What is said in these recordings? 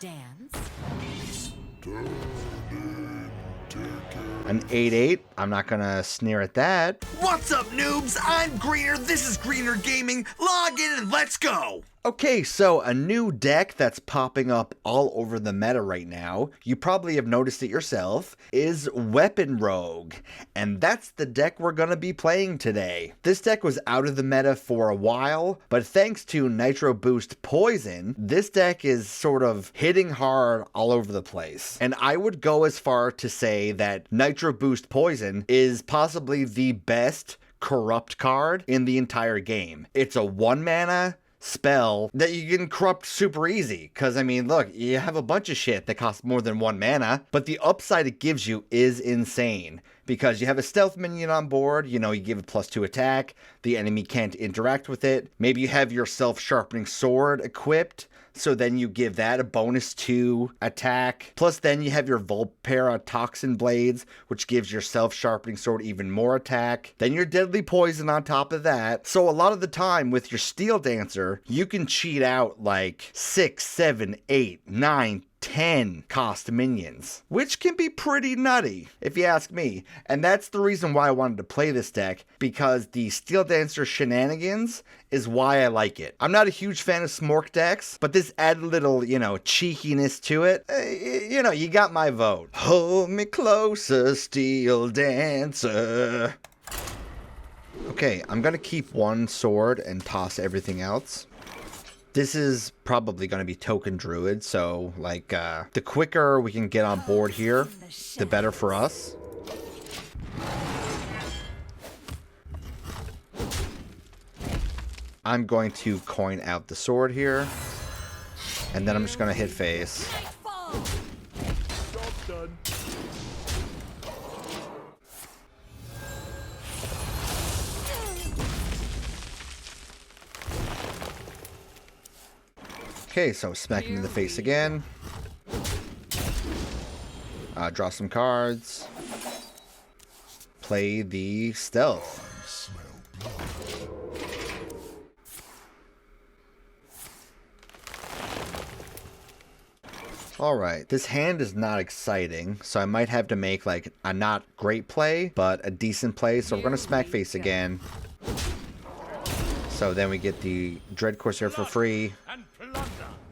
stands. An 8-8. I'm not gonna sneer at that. What's up, noobs? I'm Greener. This is Greener Gaming. Log in and let's go. Okay, so a new deck that's popping up all over the meta right now, you probably have noticed it yourself, is Weapon Rogue. And that's the deck we're going to be playing today. This deck was out of the meta for a while, but thanks to NITROBOOST Poison, this deck is sort of hitting hard all over the place. And I would go as far to say that NITROBOOST Poison is possibly the best corrupt card in the entire game. It's a 1-mana spell that you can corrupt super easy, because I mean, look, you have a bunch of shit that costs more than 1 mana, but the upside it gives you is insane, because you have a stealth minion on board, you know, you give it +2 attack, the enemy can't interact with it, maybe you have your self-sharpening sword equipped, so then you give that a -2 attack. Plus then you have your Vulpera Toxin Blades, which gives your self-sharpening sword even more attack. Then your Deadly Poison on top of that. So a lot of the time with your Steel Dancer, you can cheat out like 6, 7, 8, 9, 10 cost minions, which can be pretty nutty, if you ask me. And that's the reason why I wanted to play this deck, because the Steel Dancer shenanigans is why I like it. I'm not a huge fan of Smork decks, but this added a little, you know, cheekiness to it. You know, you got my vote. Hold me closer, Steel Dancer. Okay, I'm gonna keep one sword and toss everything else. This is probably going to be token druid, so like the quicker we can get on board here, the better for us. I'm going to coin out the sword here, and then I'm just going to hit face. Okay, so smack him in the face again. Draw some cards. Play the stealth. Alright, this hand is not exciting, so I might have to make like a not great play, but a decent play. So we're going to smack face again. So then we get the Dread Corsair for free.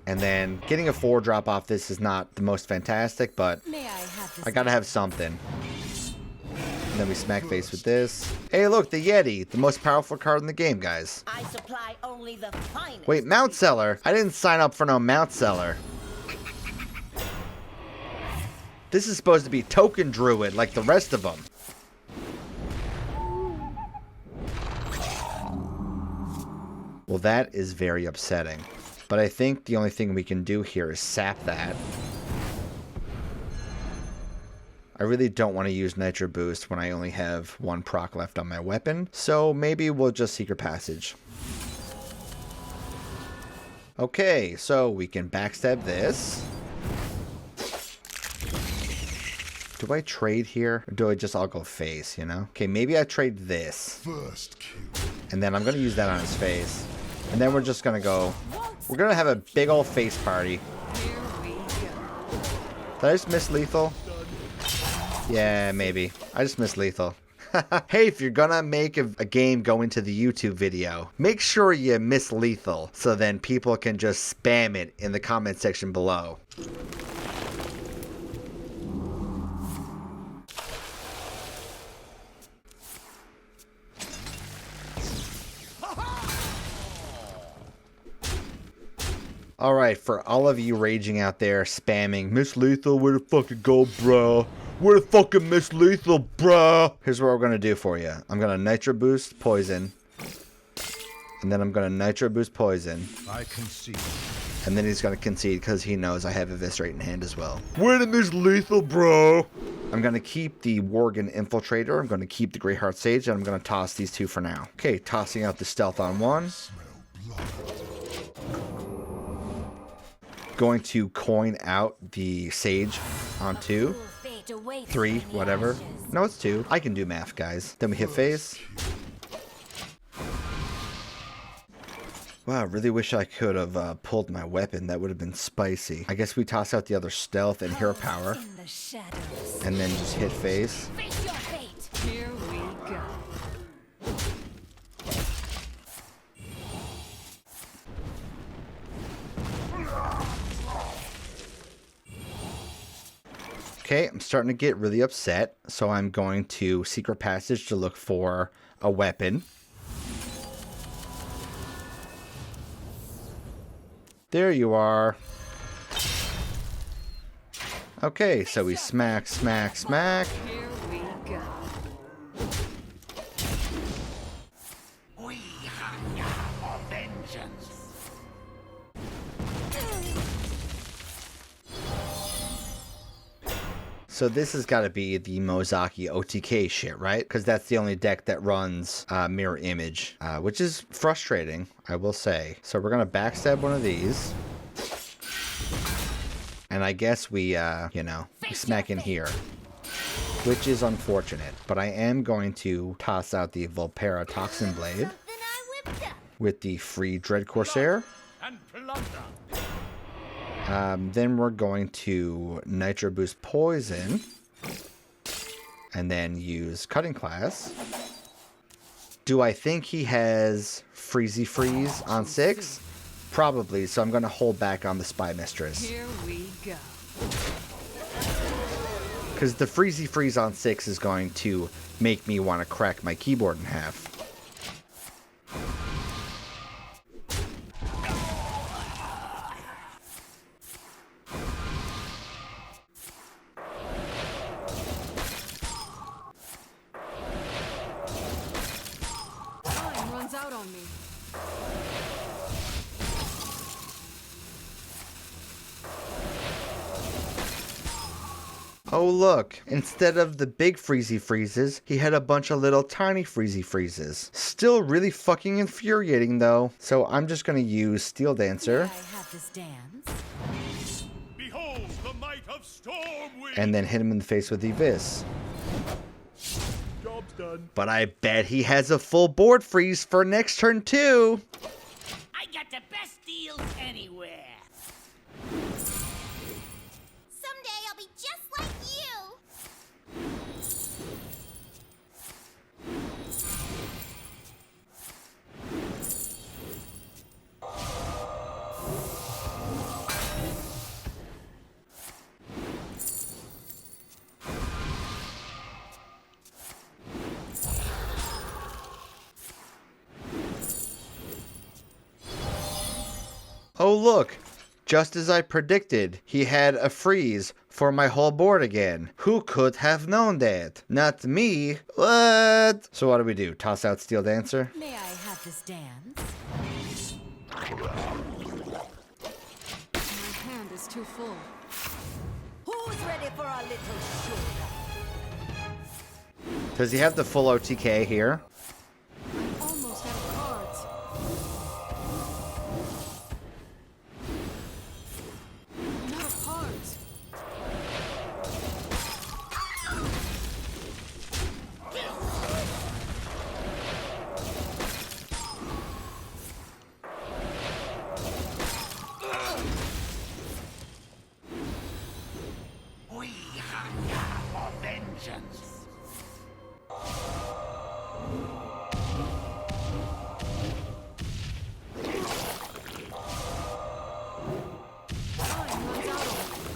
And then getting a 4-drop off this is not the most fantastic, but I gotta have something. And then we smack face with this. Hey, look, the Yeti, the most powerful card in the game, guys. I supply only the finest. Wait, Mount Seller? I didn't sign up for no Mount Seller. This is supposed to be token druid like the rest of them. Well, that is very upsetting. But I think the only thing we can do here is sap that. I really don't want to use Nitro Boost when I only have 1 proc left on my weapon, so maybe we'll just Secret Passage. Okay, so we can backstab this. Do I trade here? Or do I just all go face, you know? Okay, maybe I trade this. And then I'm going to use that on his face. And then we're just going to go... We're going to have a big old face party. Did I just miss lethal? Yeah, maybe. I just missed lethal. Hey, if you're going to make a game go into the YouTube video, make sure you miss lethal so then people can just spam it in the comment section below. Alright, for all of you raging out there, spamming, Miss Lethal, where the fuck it go, bro? Where the fucking Miss Lethal, bro? Here's what we're going to do for you. I'm going to Nitro Boost Poison. And then I'm going to Nitro Boost Poison. I concede. And then he's going to concede because he knows I have Eviscerate in hand as well. Where the Miss Lethal, bro? I'm going to keep the Worgen Infiltrator. I'm going to keep the Greyheart Sage. And I'm going to toss these 2 for now. Okay, tossing out the Stealth on 1. Going to coin out the Sage on 2. 3, whatever. No, it's 2. I can do math, guys. Then we hit face. Wow, I really wish I could have pulled my weapon. That would have been spicy. I guess we toss out the other stealth and hero power. In the shadows. And then just hit face. Face your fate. Here we go. Okay, I'm starting to get really upset. So I'm going to Secret Passage to look for a weapon. There you are. Okay, so we smack, smack, smack. Here we go. We hunger for vengeance. So this has got to be the Mozaki OTK shit, right? Because that's the only deck that runs Mirror Image, which is frustrating, I will say. So we're going to backstab one of these. And I guess we, you know, we smack in here, which is unfortunate. But I am going to toss out the Volpera Toxin Blade Something I whipped up. with the free Dread Corsair. And plunder. Then we're going to NITROBOOST Poison. And then use Cutting Class. Do I think he has Freezy Freeze on 6? Probably, so I'm going to hold back on the Spy Mistress. Here we go. Because the Freezy Freeze on 6 is going to make me want to crack my keyboard in half. Time runs out on me. Oh look, instead of the big Freezy Freezes, he had a bunch of little tiny Freezy Freezes. Still really fucking infuriating though. So I'm just going to use Steel Dancer. I have this dance. Behold the might of Stormwind. And then hit him in the face with the Vis. Job's done. But I bet he has a full board freeze for next turn too. I got the best deals anywhere. Someday I'll be just like you. Oh look, just as I predicted, he had a freeze for my whole board again. Who could have known that? Not me. What? So what do? Toss out Steel Dancer? May I have this dance? My hand is too full. Who's ready for a little show? Does he have the full OTK here? Almost out of cards. I'm out of cards. We hunger for vengeance. Time runs out on me.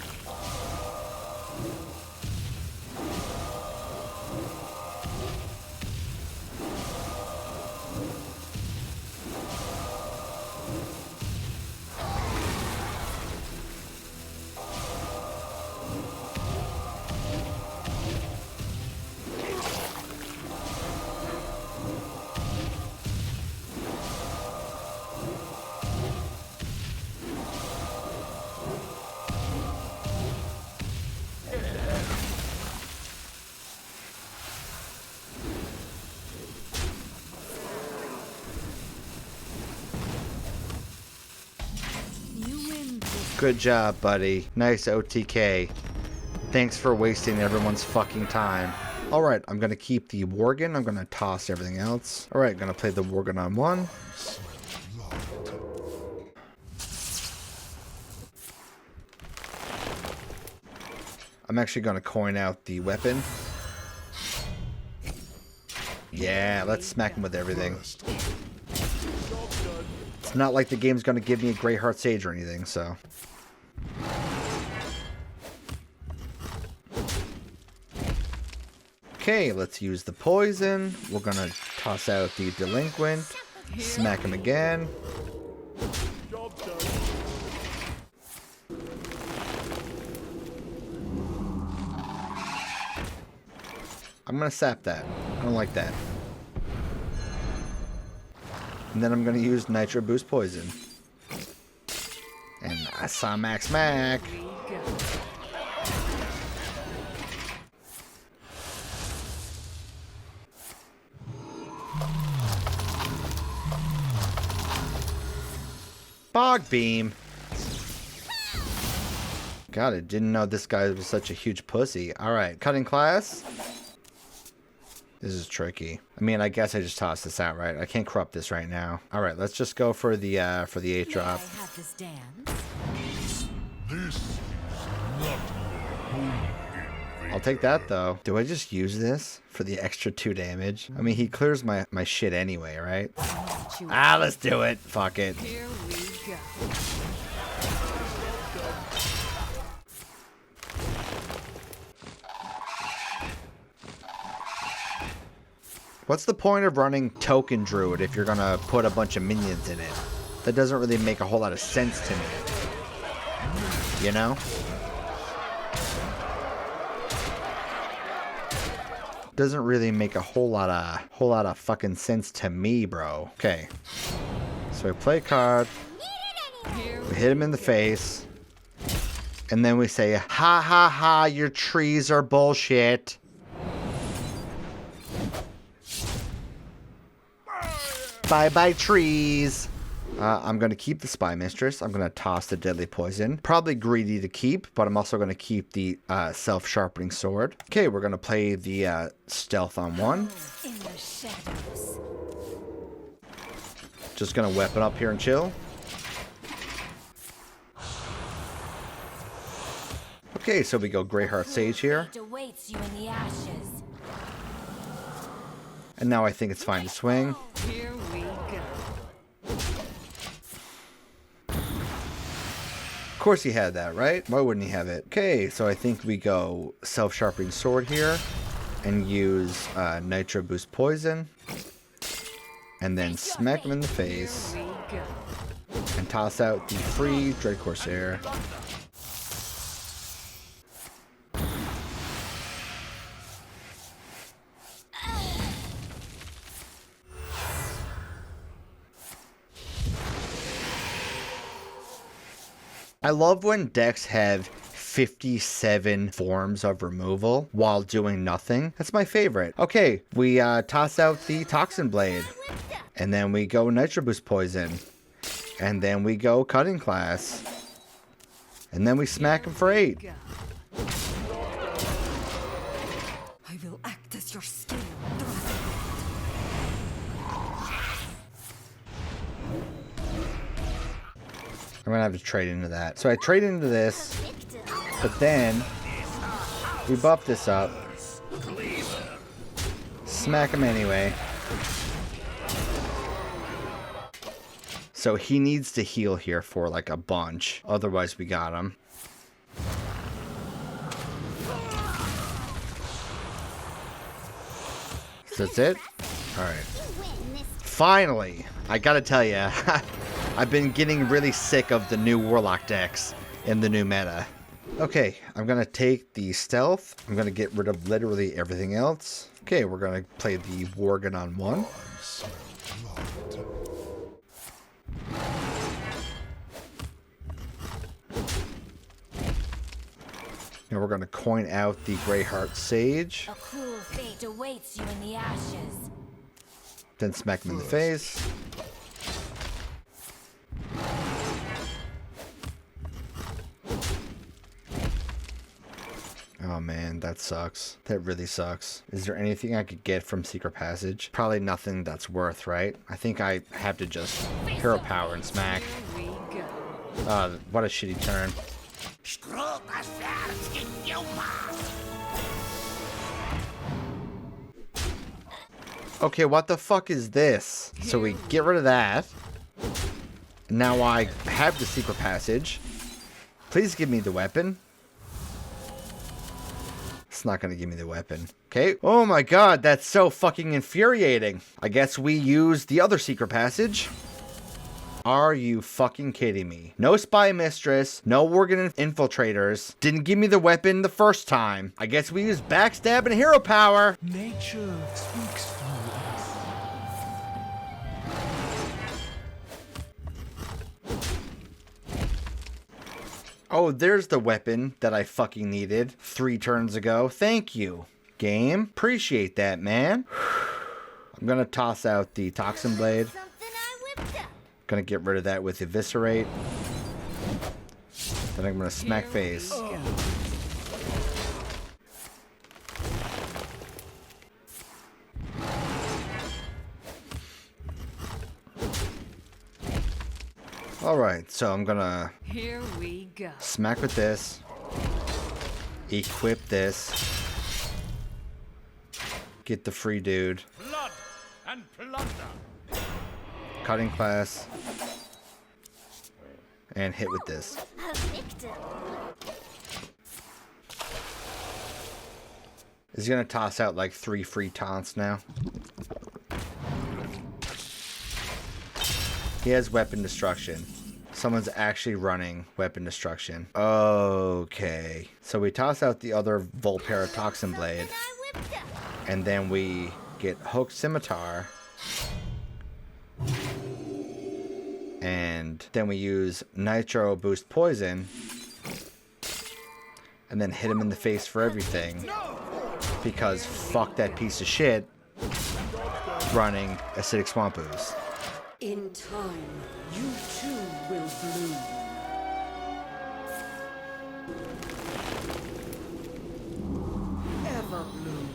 You win this. Good job, buddy. Nice OTK. Thanks for wasting everyone's fucking time. Alright, I'm going to keep the Worgen. I'm going to toss everything else. Alright, going to play the Worgen on 1. I'm actually going to coin out the weapon. Yeah, let's smack him with everything. It's not like the game's going to give me a Grey Heart Sage or anything, so. Okay, let's use the poison. We're going to toss out the delinquent. Smack him again. I'm going to sap that. I don't like that. And then I'm going to use NITROBOOST poison. And I saw Max Mac. Bog beam. God, I didn't know this guy was such a huge pussy. Alright, cutting class. This is tricky. I mean, I guess I just tossed this out, right? I can't corrupt this right now. Alright, let's just go for the 8 drop. I'll take that though. Do I just use this for the extra 2 damage? I mean, he clears my shit anyway, right? Ah, let's do it. Fuck it. Here we go. What's the point of running token druid if you're gonna put a bunch of minions in it? That doesn't really make a whole lot of sense to me. You know? Doesn't really make a whole lot of fucking sense to me, bro. Okay. So we play a card. We hit him in the face. And then we say, ha ha ha, your trees are bullshit. Bye bye trees. I'm going to keep the Spy Mistress. I'm going to toss the Deadly Poison. Probably greedy to keep, but I'm also going to keep the Self-Sharpening Sword. Okay, we're going to play the Stealth on 1. In the shadows. Just going to weapon up here and chill. Okay, so we go Grey Heart Sage here. Awaits you in the ashes. And now I think it's fine to swing. Here we go. Of course he had that, right? Why wouldn't he have it? Okay, so I think we go Self-Sharpening Sword here and use NITROBOOST poison. And then smack him in the face. Here we go. And toss out the free Dread Corsair. I love when decks have 57 forms of removal while doing nothing. That's my favorite. Okay, we toss out the Toxin Blade. And then we go NITROBOOST poison. And then we go Cutting Class. And then we smack him for 8. I will act as your scale. I'm gonna have to trade into that. So I trade into this, but then we buff this up. Smack him anyway. So he needs to heal here for like a bunch. Otherwise we got him. So that's it? Alright. Finally! I gotta tell you, I've been getting really sick of the new warlock decks in the new meta. Okay, I'm gonna take the stealth. I'm gonna get rid of literally everything else. Okay, we're gonna play the Worgen on 1. And we're gonna coin out the Grey Heart Sage. A cruel fate awaits you in the ashes. Then smack him in the face. Oh man, that sucks. That really sucks. Is there anything I could get from Secret Passage? Probably nothing that's worth, right? I think I have to just Hero Power and smack. Here we go. What a shitty turn. Okay, what the fuck is this? So we get rid of that. Now I have the secret passage. Please give me the weapon. It's not gonna give me the weapon. Okay. Oh my god, that's so fucking infuriating. I guess we use the other secret passage. Are you fucking kidding me? No spy mistress, no organ infiltrators. Didn't give me the weapon the first time. I guess we use backstab and hero power. Nature speaks through us. Oh, there's the weapon that I fucking needed 3 turns ago. Thank you, game. Appreciate that, man. I'm gonna toss out the Toxin Blade. Something I whipped up. Gonna get rid of that with Eviscerate. Then I'm gonna smack face. Alright, so I'm gonna Here we go. smack with this. Equip this. Get the free dude. Blood and plunder. Cutting class. And hit with this. A victim. Is he gonna toss out like 3 free taunts now? He has weapon destruction. Someone's actually running weapon destruction. Okay. So we toss out the other Volpera Toxin Blade. Something I whipped up. And then we get Hooked Scimitar. And then we use Nitro Boost Poison. And then hit him in the face for everything. Because fuck that piece of shit running Acidic Swamp Ooze. In time, you too will bloom. Ever bloom.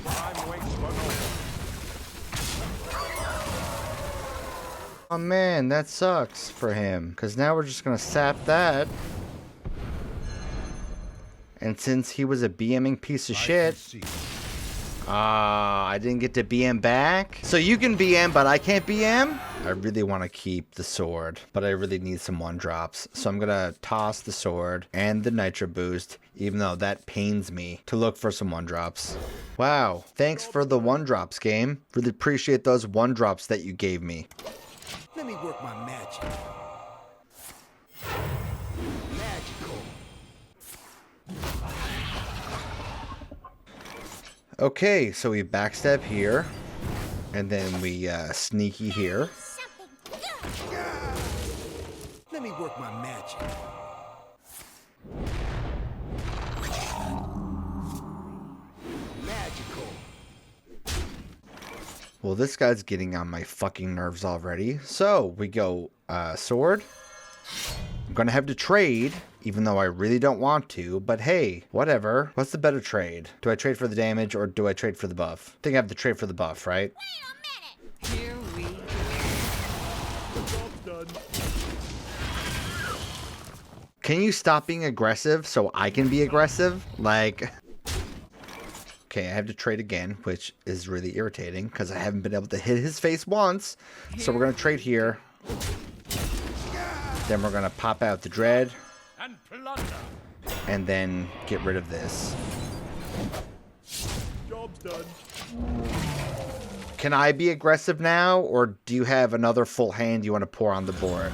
Time waits for no one. Oh man, that sucks for him. Because now we're just going to sap that. And since he was a BMing piece of shit, I didn't get to BM back. So you can BM, but I can't BM? I really want to keep the sword, but I really need some 1-drops. So I'm going to toss the sword and the Nitro Boost, even though that pains me to look for some 1-drops. Wow, thanks for the 1-drops, game. Really appreciate those 1-drops that you gave me. Let me work my magic. Magical. Okay, so we backstab here, and then we sneaky here. Something good. Let me work my magic. Magical. Well, this guy's getting on my fucking nerves already. So we go sword. I'm gonna have to trade, even though I really don't want to, but hey, whatever. What's the better trade? Do I trade for the damage or do I trade for the buff? I think I have to trade for the buff, right? Wait a minute. Here we go. Can you stop being aggressive so I can be aggressive? Like, okay, I have to trade again, which is really irritating because I haven't been able to hit his face once. So we're gonna trade here. Then we're gonna pop out the dread. And plunder. And then get rid of this. Job's done. Can I be aggressive now, or do you have another full hand you want to pour on the board?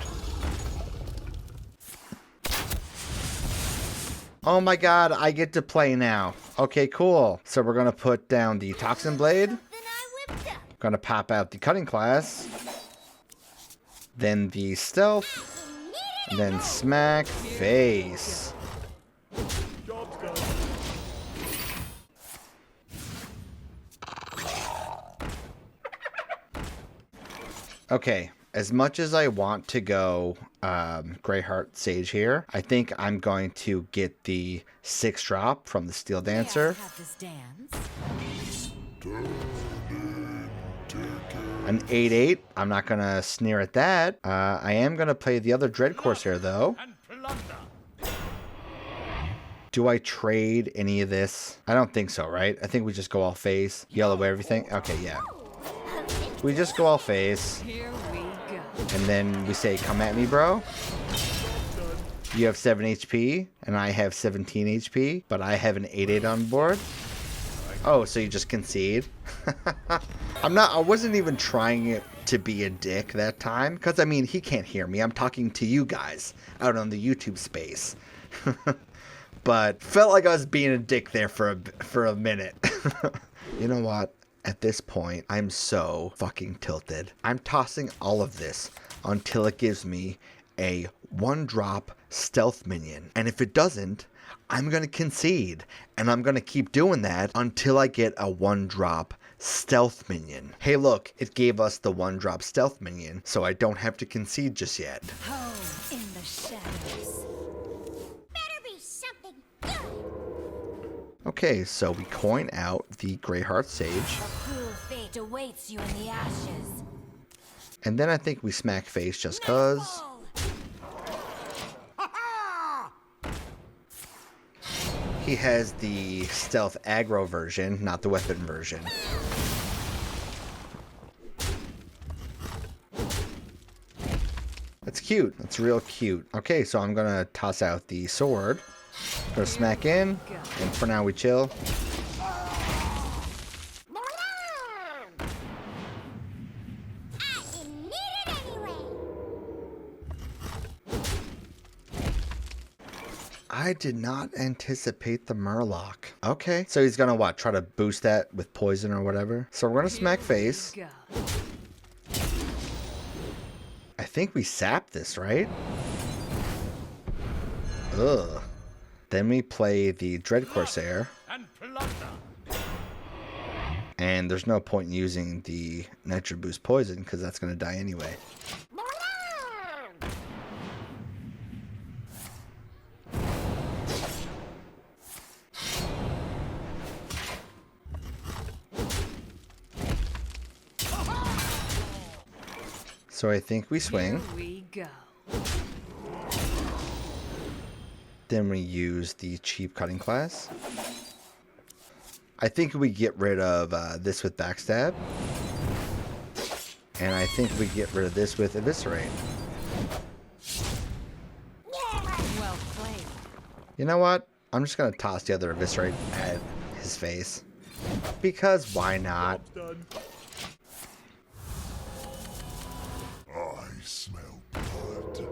Oh my god, I get to play now. Okay, cool. So we're gonna put down the Toxin Blade. Something I whipped up. Gonna pop out the Cutting Class. Then the Stealth. And then Smack Face. Job's done. Okay, as much as I want to go Greyheart Sage here, I think I'm going to get the 6-drop from the Steel Dancer. Have this dance. An 8/8. I'm not going to sneer at that. I am going to play the other Dread Corsair, though. And plunder. Do I trade any of this? I don't think so, right? I think we just go all face. Yell away everything. Okay, yeah. We just go all face. Here we go. And then we say, come at me, bro. You have 7 HP, and I have 17 HP, but I have an 8/8 on board. Oh, so you just concede? I wasn't even trying to be a dick that time, because, I mean, he can't hear me. I'm talking to you guys out on the YouTube space. But felt like I was being a dick there for a minute. You know what? At this point, I'm so fucking tilted. I'm tossing all of this until it gives me a 1-drop stealth minion. And if it doesn't, I'm going to concede. And I'm going to keep doing that until I get a 1-drop stealth minion. Hey, look, it gave us the 1-drop stealth minion, so I don't have to concede just yet. Home in the shadows. Better be something good. Okay, so we coin out the Greyheart Sage. A cruel fate awaits you in the ashes. And then I think we smack face just cause. Nightfall. He has the stealth aggro version, not the weapon version. That's cute. That's real cute. Okay, so I'm gonna toss out the sword. Go smack in, and for now we chill. I didn't need it anyway. I did not anticipate the Murloc. Okay, so he's gonna what? Try to boost that with poison or whatever. So we're gonna smack face. Go. I think we sap this, right? Ugh. Then we play the Dread Corsair. And plunder. And there's no point in using the NITROBOOST poison because that's going to die anyway. So I think we swing. Here we go. Then we use the cheap cutting class. I think we get rid of this with backstab. And I think we get rid of this with eviscerate. Well played. You know what? I'm just going to toss the other eviscerate at his face. Because why not? Done. I smell blood.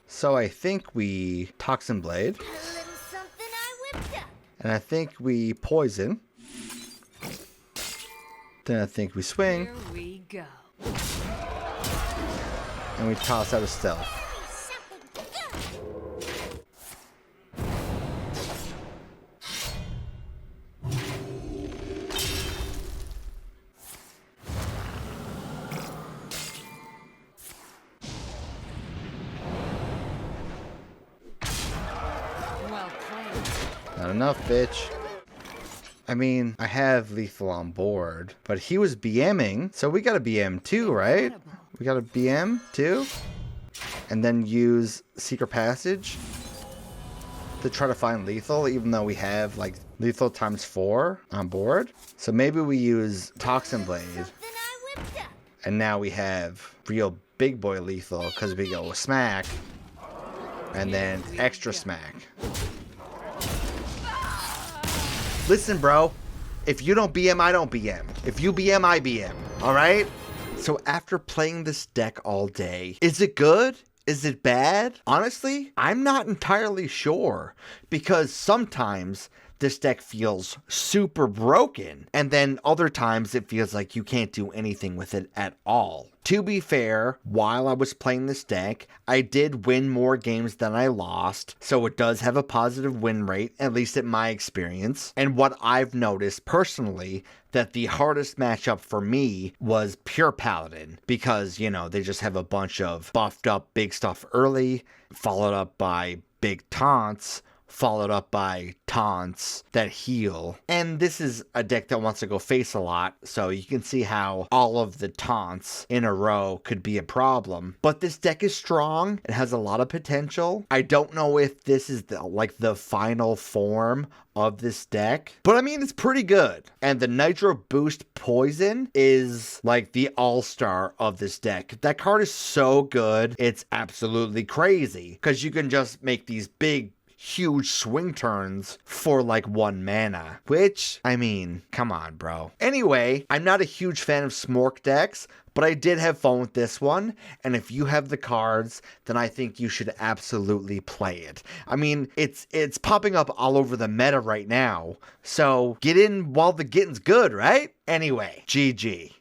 So I think we Toxin Blade. A little something I whipped up. And I think we poison. Then I think we swing. Here we go. And we toss out a stealth. Be something good. Well played. Not enough, bitch. I mean, I have lethal on board, but he was BMing, so we got a BM too, right? We got a BM too? And then use Secret Passage to try to find lethal, even though we have like lethal ×4 on board. So maybe we use Toxin Blade, Something I whipped up. and now we have real big boy lethal because we go smack, and then extra smack. Listen, bro. If you don't BM, I don't BM. If you BM, I BM. Alright? So after playing this deck all day, is it good? Is it bad? Honestly, I'm not entirely sure. Because sometimes this deck feels super broken. And then other times it feels like you can't do anything with it at all. To be fair, while I was playing this deck, I did win more games than I lost, so it does have a positive win rate, at least in my experience. And what I've noticed personally, that the hardest matchup for me was Pure Paladin, because, you know, they just have a bunch of buffed up big stuff early, followed up by big taunts, followed up by taunts that heal. And this is a deck that wants to go face a lot, so you can see how all of the taunts in a row could be a problem. But this deck is strong. It has a lot of potential. I don't know if this is the final form of this deck, but I mean, it's pretty good. And the Nitro Boost Poison is like the all-star of this deck. That card is so good, it's absolutely crazy, because you can just make these big huge swing turns for like 1 mana, which, I mean, come on, bro. Anyway, I'm not a huge fan of Smork decks, but I did have fun with this one, and if you have the cards, then I think you should absolutely play it. I mean, it's popping up all over the meta right now, so get in while the getting's good, right? Anyway, GG.